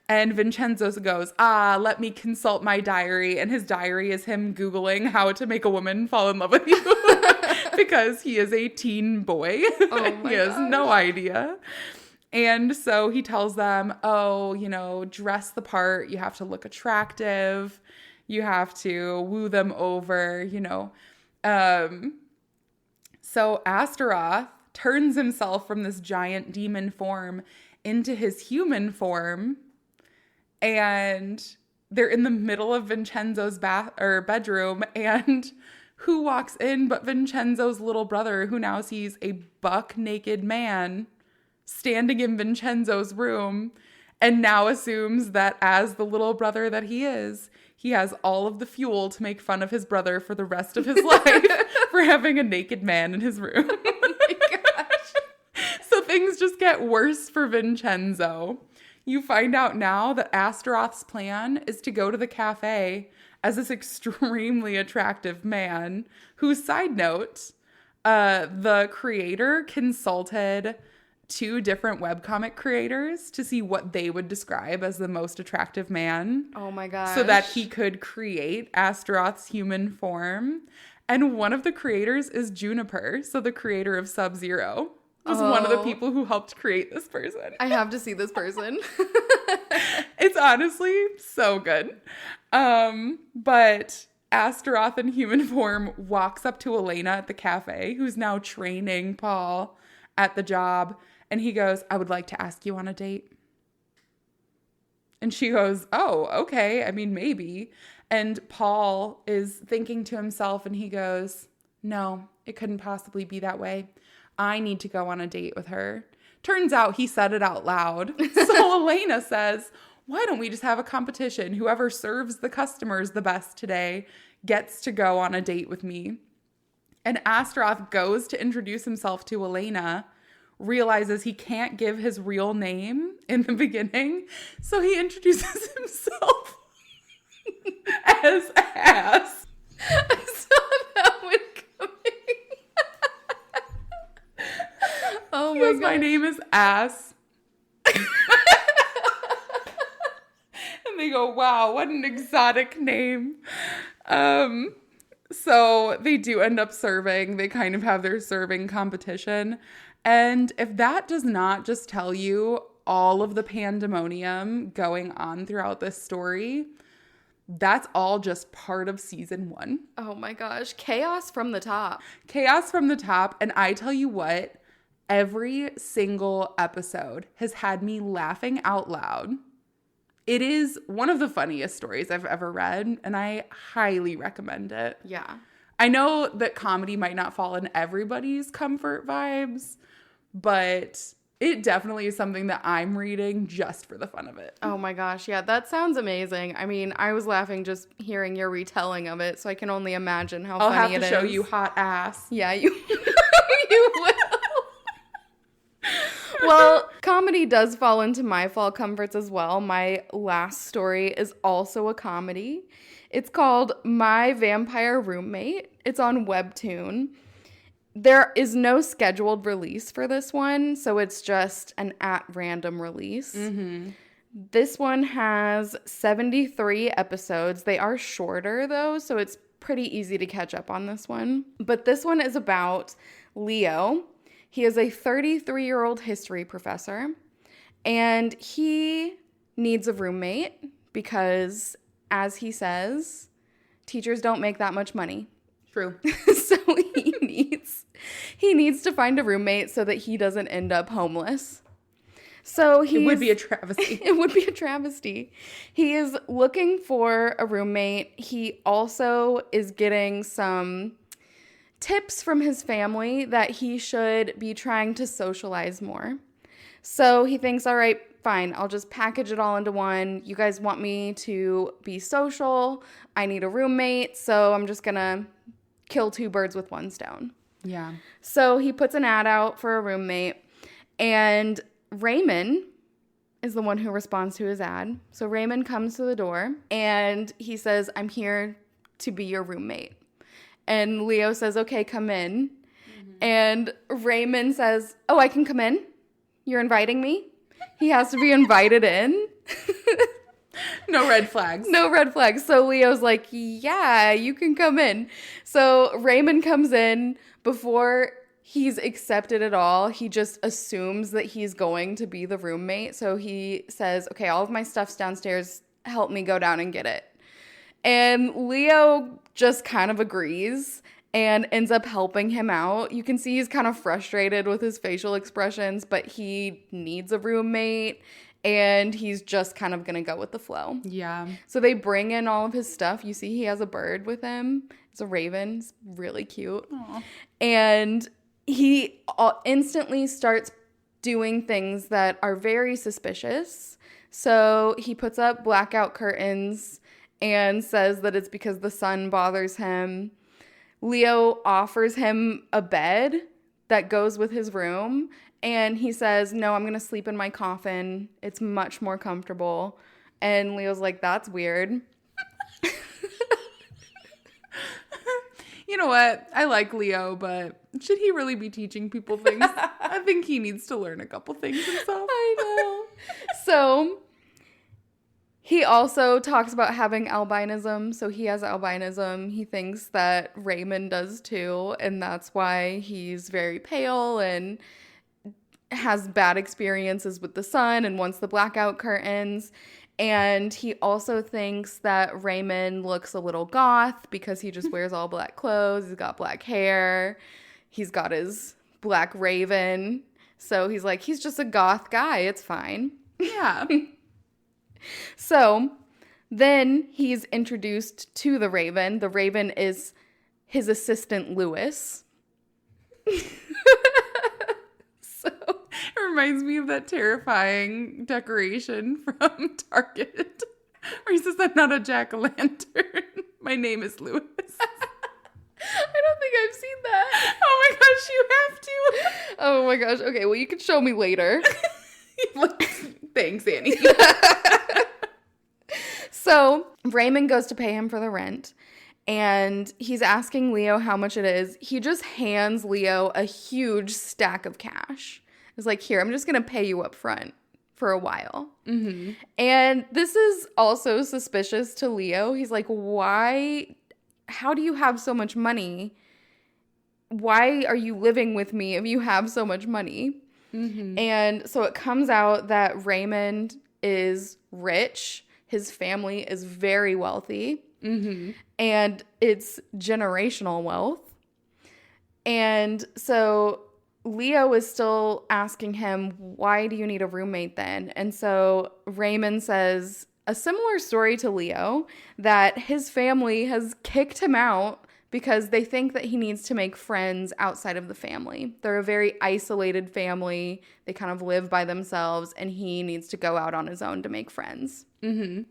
And Vincenzo goes, let me consult my diary. And his diary is him Googling how to make a woman fall in love with you because he is a teen boy. Oh my He has gosh. no idea. And so he tells them, dress the part. You have to look attractive. You have to woo them over, So Astaroth turns himself from this giant demon form into his human form. And they're in the middle of Vincenzo's bedroom. And who walks in but Vincenzo's little brother, who now sees a buck naked man standing in Vincenzo's room, and now assumes that as the little brother that he is, he has all of the fuel to make fun of his brother for the rest of his life for having a naked man in his room. Oh my gosh. So things just get worse for Vincenzo. You find out now that Astaroth's plan is to go to the cafe as this extremely attractive man whose, side note, the creator consulted 2 different webcomic creators to see what they would describe as the most attractive man. Oh my gosh. So that he could create Astaroth's human form. And one of the creators is Juniper, so the creator of Sub-Zero. Was one of the people who helped create this person. I have to see this person. It's honestly so good. But Astaroth in human form walks up to Elena at the cafe, who's now training Paul at the job. And he goes, I would like to ask you on a date. And she goes, oh, okay. I mean, maybe. And Paul is thinking to himself and he goes, no, it couldn't possibly be that way. I need to go on a date with her. Turns out he said it out loud. So Elena says, why don't we just have a competition? Whoever serves the customers the best today gets to go on a date with me. And Astaroth goes to introduce himself to Elena, realizes he can't give his real name in the beginning. So he introduces himself as Ass. I saw that one coming. Oh my god. My name is Ass. And they go, wow, what an exotic name. So they do end up serving. They kind of have their serving competition. And if that does not just tell you all of the pandemonium going on throughout this story, that's all just part of season 1. Oh my gosh. Chaos from the top. Chaos from the top. And I tell you what, every single episode has had me laughing out loud. It is one of the funniest stories I've ever read, and I highly recommend it. Yeah. I know that comedy might not fall in everybody's comfort vibes, but it definitely is something that I'm reading just for the fun of it. Oh my gosh. Yeah, that sounds amazing. I mean, I was laughing just hearing your retelling of it, so I can only imagine how I'll funny have it to is. show you hot ass. Yeah, you you will. Well, comedy does fall into my fall comforts as well. My last story is also a comedy. It's called My Vampire Roommate. It's on Webtoon. There is no scheduled release for this one, so it's just an at-random release. Mm-hmm. This one has 73 episodes. They are shorter, though, so it's pretty easy to catch up on this one. But this one is about Leo. He is a 33-year-old history professor, and he needs a roommate because, as he says, teachers don't make that much money. True. So he needs to find a roommate so that he doesn't end up homeless. So it would be a travesty. It would be a travesty. He is looking for a roommate. He also is getting some tips from his family that he should be trying to socialize more. So he thinks, all right, fine, I'll just package it all into one. You guys want me to be social. I need a roommate, so I'm just going to kill two birds with one stone. Yeah. So he puts an ad out for a roommate, and Raymond is the one who responds to his ad. So Raymond comes to the door, and he says, I'm here to be your roommate. And Leo says, okay, come in. Mm-hmm. And Raymond says, oh, I can come in? You're inviting me? He has to be invited in. No red flags. No red flags. So Leo's like, yeah, you can come in. So Raymond comes in. Before he's accepted at all, he just assumes that he's going to be the roommate. So he says, okay, all of my stuff's downstairs. Help me go down and get it. And Leo just kind of agrees and ends up helping him out. You can see he's kind of frustrated with his facial expressions, but he needs a roommate. And he's just kind of going to go with the flow. Yeah. So they bring in all of his stuff. You see he has a bird with him. It's a raven. It's really cute. Aww. And he instantly starts doing things that are very suspicious. So he puts up blackout curtains and says that it's because the sun bothers him. Leo offers him a bed that goes with his room. And he says, no, I'm going to sleep in my coffin. It's much more comfortable. And Leo's like, that's weird. You know what? I like Leo, but should he really be teaching people things? I think he needs to learn a couple things himself. I know. So he also talks about having albinism. So he has albinism. He thinks that Raymond does too. And that's why he's very pale and has bad experiences with the sun and wants the blackout curtains. And he also thinks that Raymond looks a little goth because he just wears all black clothes. He's got black hair. He's got his black raven. So he's like, he's just a goth guy. It's fine. Yeah. So then he's introduced to the raven. The raven is his assistant, Lewis. It reminds me of that terrifying decoration from Target where he says, I'm not a jack-o'-lantern. My name is Lewis. I don't think I've seen that. Oh my gosh, you have to. Oh my gosh. Okay, well, you can show me later. Thanks, Annie. So Raymond goes to pay him for the rent. And he's asking Leo how much it is. He just hands Leo a huge stack of cash. It's like, here, I'm just going to pay you up front for a while. Mm-hmm. And this is also suspicious to Leo. He's like, why? How do you have so much money? Why are you living with me if you have so much money? Mm-hmm. And so it comes out that Raymond is rich. His family is very wealthy. Mm-hmm. And it's generational wealth. And so Leo is still asking him, why do you need a roommate then? And so Raymond says a similar story to Leo, that his family has kicked him out because they think that he needs to make friends outside of the family. They're a very isolated family. They kind of live by themselves, and he needs to go out on his own to make friends. Mm-hmm.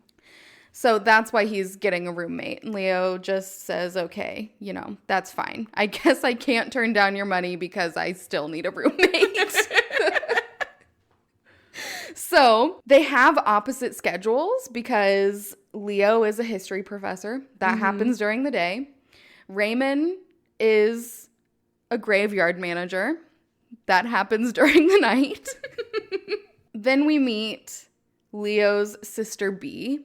So that's why he's getting a roommate. And Leo just says, okay, that's fine. I guess I can't turn down your money because I still need a roommate. So they have opposite schedules because Leo is a history professor. That happens during the day. Raymond is a graveyard manager. That happens during the night. Then we meet Leo's sister B.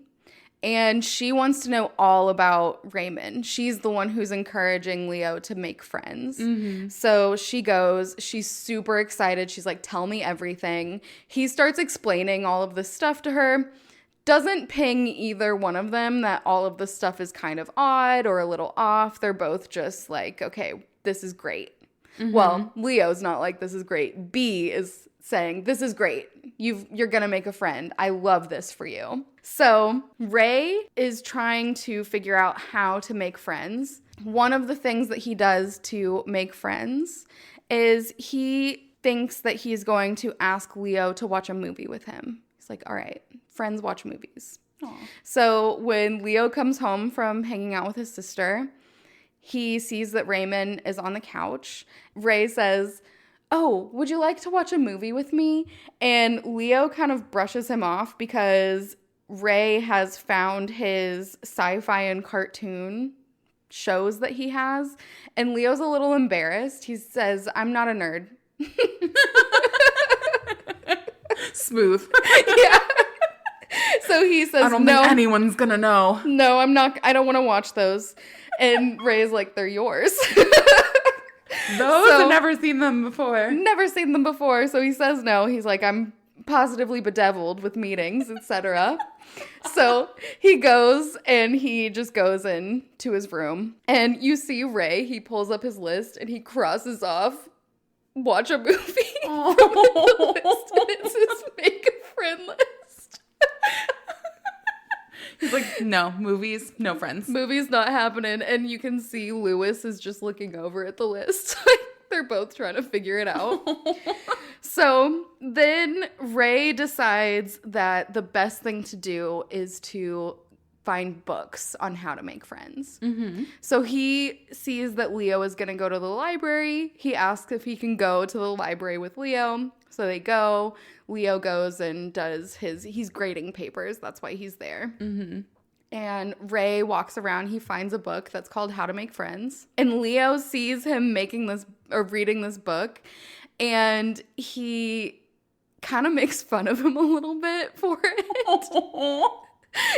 And she wants to know all about Raymond. She's the one who's encouraging Leo to make friends. Mm-hmm. So she goes. She's super excited. She's like, tell me everything. He starts explaining all of this stuff to her. Doesn't ping either one of them that all of this stuff is kind of odd or a little off. They're both just like, okay, this is great. Mm-hmm. Well, Leo's not like, this is great. B is saying, this is great. You're going to make a friend. I love this for you. So Ray is trying to figure out how to make friends. One of the things that he does to make friends is he thinks that he's going to ask Leo to watch a movie with him. He's like, all right, friends watch movies. Aw. So when Leo comes home from hanging out with his sister, he sees that Raymond is on the couch. Ray says, oh, would you like to watch a movie with me? And Leo kind of brushes him off because Ray has found his sci-fi and cartoon shows that he has. And Leo's a little embarrassed. He says, I'm not a nerd. Smooth. Yeah. So he says, I don't think anyone's gonna know. No, I'm not. I don't want to watch those. And Ray's like, they're yours. I've never seen them before. Never seen them before. So he says no. He's like, I'm positively bedeviled with meetings, etc. So he goes and he just goes into his room. And you see Ray, he pulls up his list and he crosses off, watch a movie. Oh. From the list. And it's his make a friend list. He's like, no, movies, no friends. Movie's not happening. And you can see Lewis is just looking over at the list. Like, they're both trying to figure it out. So then Ray decides that the best thing to do is to find books on how to make friends. Mm-hmm. So he sees that Leo is going to go to the library. He asks if he can go to the library with Leo. So they go. Leo goes and does he's grading papers. That's why he's there. Mm-hmm. And Ray walks around. He finds a book that's called How to Make Friends. And Leo sees him reading this book. And he kind of makes fun of him a little bit for it.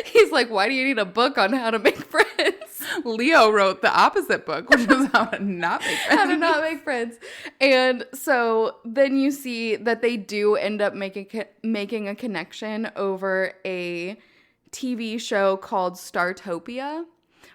He's like, why do you need a book on how to make friends? Leo wrote the opposite book, which was how to not make friends. How to not make friends. And so then you see that they do end up making a connection over a TV show called Startopia,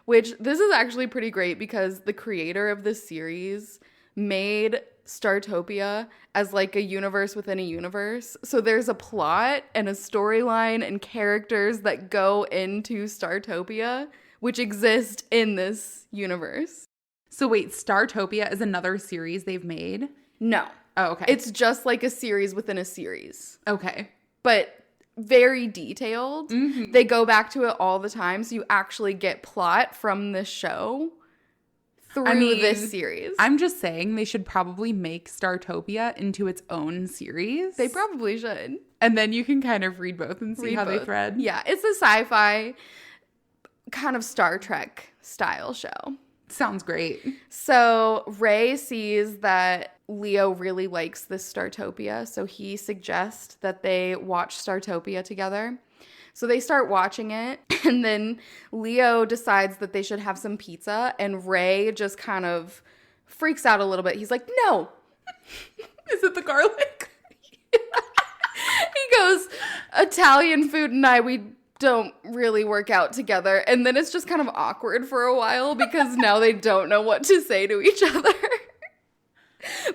which this is actually pretty great because the creator of this series made Startopia as like a universe within a universe. So there's a plot and a storyline and characters that go into Startopia, which exist in this universe. So wait, Startopia is another series they've made? No. Oh, okay. It's just like a series within a series. Okay. But very detailed. Mm-hmm. They go back to it all the time. So you actually get plot from this show through this series. I'm just saying they should probably make Startopia into its own series. They probably should. And then you can kind of read both and see how they thread. Yeah, it's a sci-fi kind of Star Trek style show. Sounds great. So Ray sees that Leo really likes this Startopia, so he suggests that they watch Startopia together. So they start watching it, and then Leo decides that they should have some pizza, and Ray just kind of freaks out a little bit. He's like, no. Is it the garlic? He goes, Italian food and we don't really work out together. And then it's just kind of awkward for a while because now they don't know what to say to each other.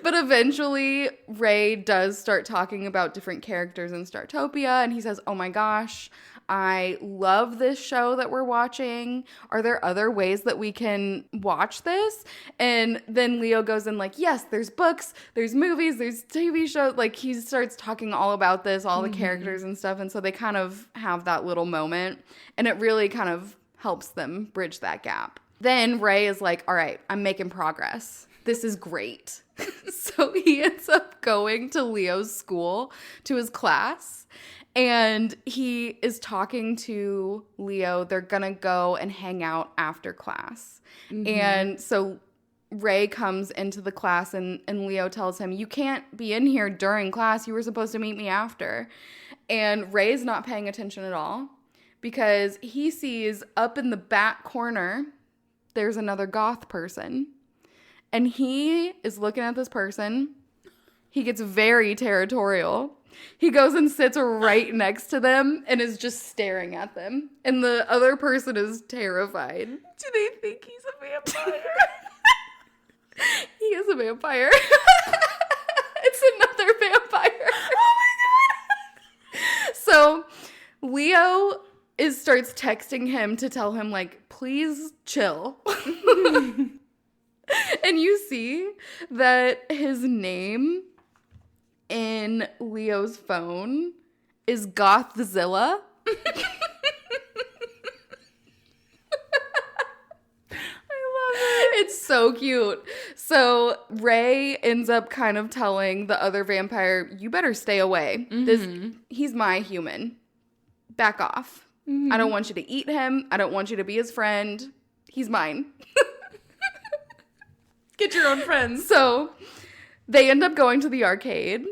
But eventually, Ray does start talking about different characters in Startopia, and he says, oh my gosh, I love this show that we're watching. Are there other ways that we can watch this? And then Leo goes in like, yes, there's books, there's movies, there's TV shows. Like, he starts talking all about this, all the characters and stuff, and so they kind of have that little moment, and it really kind of helps them bridge that gap. Then Ray is like, all right, I'm making progress. This is great. So he ends up going to Leo's school, to his class, and he is talking to Leo. They're going to go and hang out after class. Mm-hmm. And so Ray comes into the class, and Leo tells him, you can't be in here during class. You were supposed to meet me after. And Ray's not paying attention at all because he sees up in the back corner, there's another goth person. And he is looking at this person. He gets very territorial. He goes and sits right next to them and is just staring at them. And the other person is terrified. Do they think he's a vampire? He is a vampire. It's another vampire. Oh my God. So Leo starts texting him to tell him, like, please chill. And you see that his name in Leo's phone is Gothzilla. It's so cute. So Ray ends up kind of telling the other vampire, you better stay away. He's my human. Back off. I don't want you to eat him. I don't want you to be his friend. He's mine. Get your own friends. So they end up going to the arcade.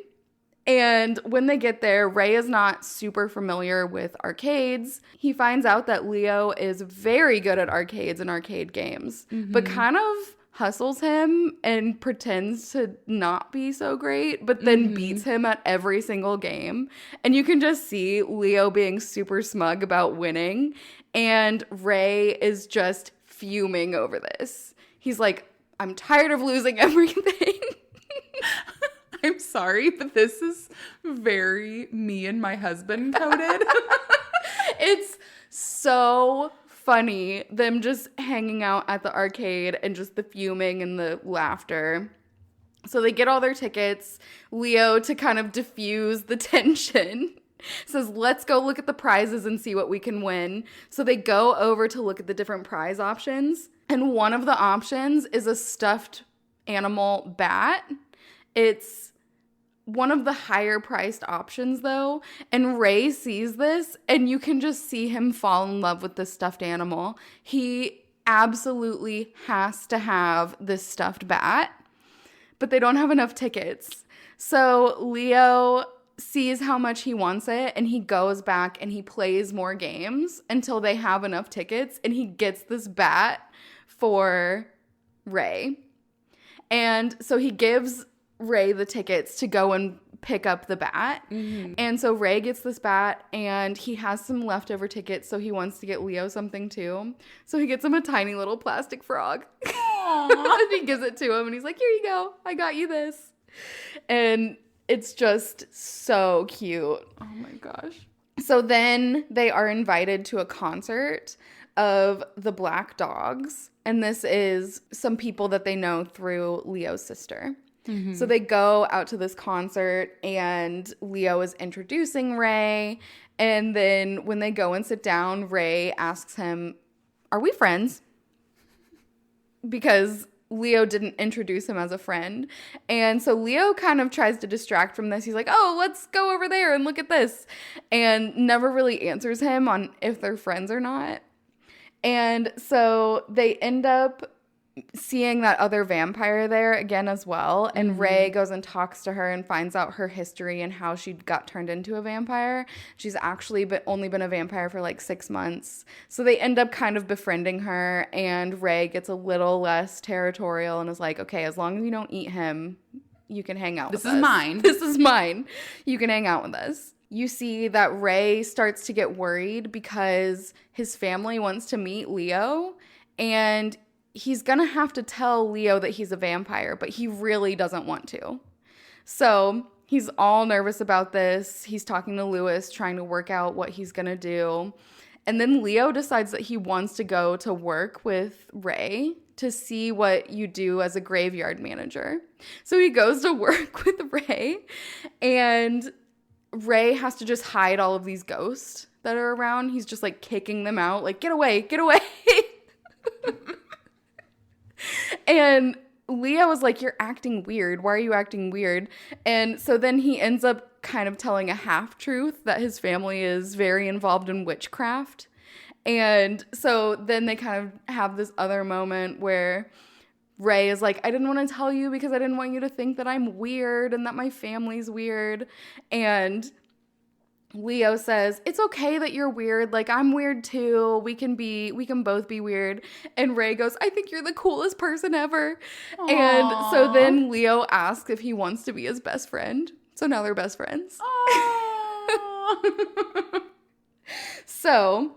And when they get there, Ray is not super familiar with arcades. He finds out that Leo is very good at arcades and arcade games, but kind of hustles him and pretends to not be so great, but then beats him at every single game. And you can just see Leo being super smug about winning. And Ray is just fuming over this. He's like, I'm tired of losing everything. I'm sorry, but this is very me and my husband coded. It's so funny, them just hanging out at the arcade and just the fuming and the laughter. So they get all their tickets. Leo, to kind of diffuse the tension, says, let's go look at the prizes and see what we can win. So they go over to look at the different prize options. And one of the options is a stuffed animal bat. It's one of the higher priced options though, and Ray sees this and you can just see him fall in love with this stuffed animal. He absolutely has to have this stuffed bat, but they don't have enough tickets. So Leo sees how much he wants it and he goes back and he plays more games until they have enough tickets, and he gets this bat for Ray. And so he gives Ray the tickets to go and pick up the bat. And so Ray gets this bat and he has some leftover tickets, so he wants to get Leo something too. So he gets him a tiny little plastic frog. And he gives it to him and he's like, here you go. I got you this. And it's just so cute. Oh my gosh. So then they are invited to a concert of the Black Dogs. And this is some people that they know through Leo's sister. So they go out to this concert and Leo is introducing Ray. And then when they go and sit down, Ray asks him, are we friends? Because Leo didn't introduce him as a friend. And so Leo kind of tries to distract from this. He's like, oh, let's go over there and look at this. And never really answers him on if they're friends or not. And so they end up seeing that other vampire there again as well. And Ray goes and talks to her and finds out her history and how she got turned into a vampire. She's actually only been a vampire for like 6 months. So they end up kind of befriending her, and Ray gets a little less territorial and is like, okay, as long as you don't eat him, you can hang out with us. This is mine. This is mine. You can hang out with us. You see that Ray starts to get worried because his family wants to meet Leo, and he's going to have to tell Leo that he's a vampire, but he really doesn't want to. So he's all nervous about this. He's talking to Lewis, trying to work out what he's going to do. And then Leo decides that he wants to go to work with Ray to see what you do as a graveyard manager. So he goes to work with Ray, and Ray has to just hide all of these ghosts that are around. He's just like kicking them out, like, get away, get away. And Leo was like, you're acting weird. Why are you acting weird? And so then he ends up kind of telling a half-truth that his family is very involved in witchcraft. And so then they kind of have this other moment where Ray is like, I didn't want to tell you because I didn't want you to think that I'm weird and that my family's weird. And Leo says, it's okay that you're weird. Like, I'm weird too. We can both be weird. And Ray goes, I think you're the coolest person ever. Aww. And so then Leo asks if he wants to be his best friend. So now they're best friends. So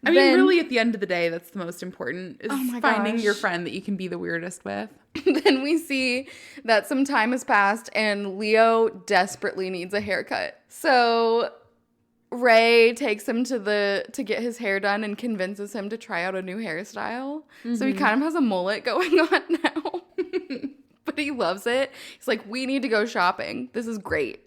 I mean, really, at the end of the day, that's the most important, is finding your friend that you can be the weirdest with. Then we see that some time has passed and Leo desperately needs a haircut. So Ray takes him to get his hair done and convinces him to try out a new hairstyle. So he kind of has a mullet going on now. But he loves it. He's like, we need to go shopping. This is great.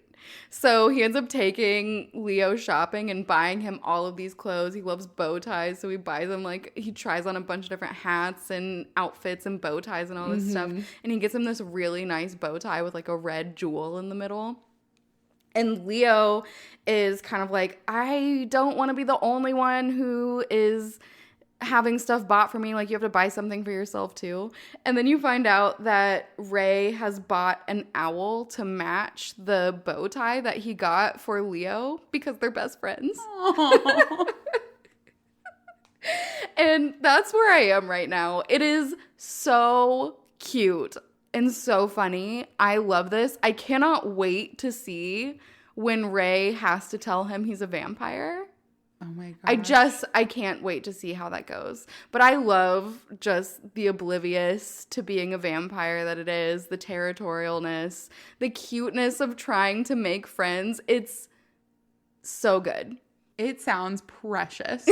So he ends up taking Leo shopping and buying him all of these clothes. He loves bow ties, so he buys him, like, he tries on a bunch of different hats and outfits and bow ties and all this stuff. And he gets him this really nice bow tie with, like, a red jewel in the middle. And Leo is kind of like, I don't want to be the only one who is having stuff bought for me. Like, you have to buy something for yourself too. And then you find out that Ray has bought an owl to match the bow tie that he got for Leo because they're best friends. And that's where I am right now. It is so cute and so funny. I love this. I cannot wait to see when Ray has to tell him he's a vampire. Oh my gosh. I can't wait to see how that goes. But I love just the oblivious to being a vampire that it is, the territorialness, the cuteness of trying to make friends. It's so good. It sounds precious.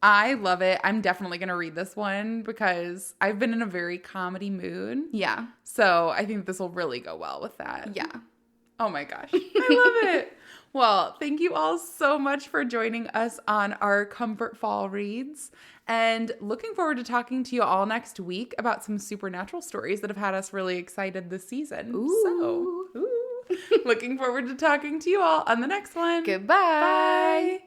I love it. I'm definitely going to read this one because I've been in a very comedy mood. Yeah. So I think this will really go well with that. Yeah. Oh my gosh. I love it. Well, thank you all so much for joining us on our Comfort Fall reads, and looking forward to talking to you all next week about some supernatural stories that have had us really excited this season. Ooh. Looking forward to talking to you all on the next one. Goodbye. Bye.